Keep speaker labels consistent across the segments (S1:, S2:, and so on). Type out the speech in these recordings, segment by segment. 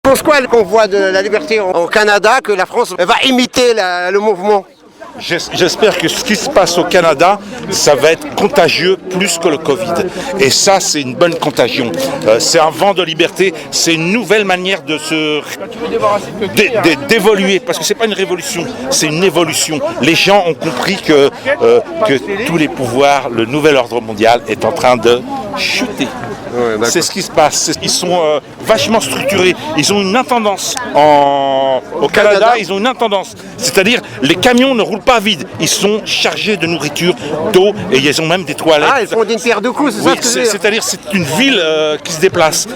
S1: penses quoi, le convoi de la liberté au Canada, que la France va imiter le mouvement?
S2: J'espère que ce qui se passe au Canada, ça va être contagieux plus que le Covid. Et ça, c'est une bonne contagion. C'est un vent de liberté, c'est une nouvelle manière d'évoluer. Parce que c'est pas une révolution, c'est une évolution. Les gens ont compris que tous les pouvoirs, le nouvel ordre mondial est en train de chuter. Ouais, c'est ce qui se passe. Ils sont vachement structurés. Ils ont une intendance. Au Canada, ils ont une intendance. C'est-à-dire, les camions ne roulent pas vides. Ils sont chargés de nourriture, d'eau, et ils ont même des toilettes.
S1: Ah, ils font d'une pierre deux coups, c'est
S2: oui,
S1: ça ce que
S2: c'est-à-dire, c'est une ville qui se déplace.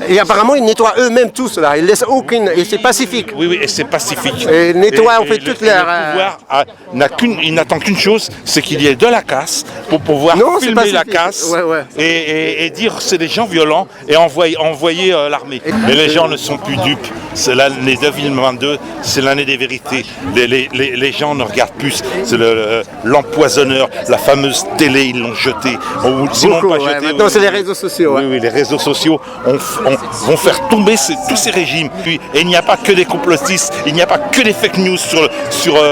S1: Et apparemment, ils nettoient eux-mêmes tous, là. Ils laissent aucune... Et c'est pacifique.
S2: Oui, et c'est pacifique.
S1: Et ils nettoient, on fait toute leur...
S2: Le pouvoir il n'attend qu'une chose, c'est qu'il y ait de la casse pour pouvoir filmer la casse et dire c'est des gens violents et envoyer l'armée. Mais les gens ne sont plus dupes. C'est l'année 2022, c'est l'année des vérités. Les gens ne regardent plus. C'est l'empoisonneur, la fameuse télé, ils l'ont jeté. Sinon pas jeté.
S1: Maintenant, c'est les réseaux sociaux.
S2: Oui, les réseaux sociaux vont faire tomber tous ces régimes. Et il n'y a pas que des complotistes, il n'y a pas que des fake news sur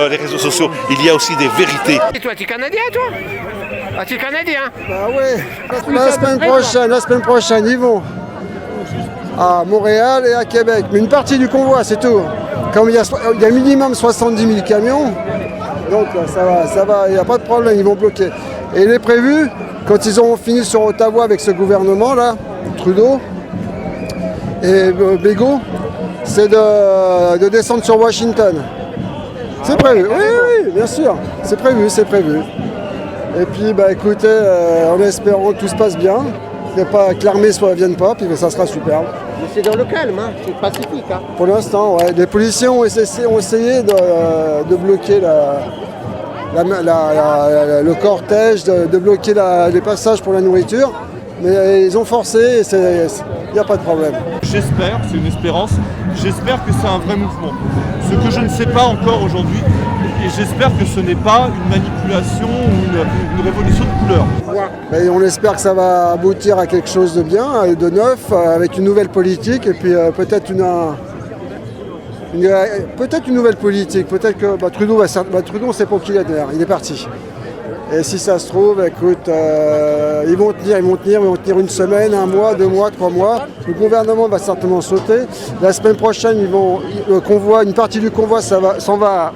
S2: les réseaux sociaux. Il y a aussi des vérités.
S1: Et toi, tu es Canadien, toi? Ah, tu es Canadien?
S3: Bah oui, la semaine prochaine, ils vont à Montréal et à Québec. Mais une partie du convoi, c'est tout. Comme il y a minimum 70 000 camions, donc ça va, il n'y a pas de problème, ils vont bloquer. Et il est prévu, quand ils auront fini sur Ottawa avec ce gouvernement-là, Trudeau et Bégaud, c'est de descendre sur Washington. C'est prévu, oui, bien sûr, c'est prévu. Et puis, bah écoutez, en espérant que tout se passe bien, que l'armée ne vienne pas, puis ça sera superbe.
S1: Mais c'est dans le calme, hein. C'est pacifique. Hein.
S3: Pour l'instant, ouais. Les policiers ont essayé de bloquer le cortège, de bloquer les passages pour la nourriture, mais ils ont forcé, il n'y a pas de problème.
S4: J'espère, c'est une espérance, j'espère que c'est un vrai mouvement. Ce que je ne sais pas encore aujourd'hui, et j'espère que ce n'est pas une manipulation ou une révolution de couleur.
S3: Mais on espère que ça va aboutir à quelque chose de bien, de neuf, avec une nouvelle politique et puis peut-être une nouvelle politique. Peut-être que Trudeau, on ne sait pas qui il est parti. Et si ça se trouve, écoute, ils vont tenir une semaine, 1 mois, 2 mois, 3 mois. Le gouvernement va certainement sauter. La semaine prochaine, une partie du convoi s'en va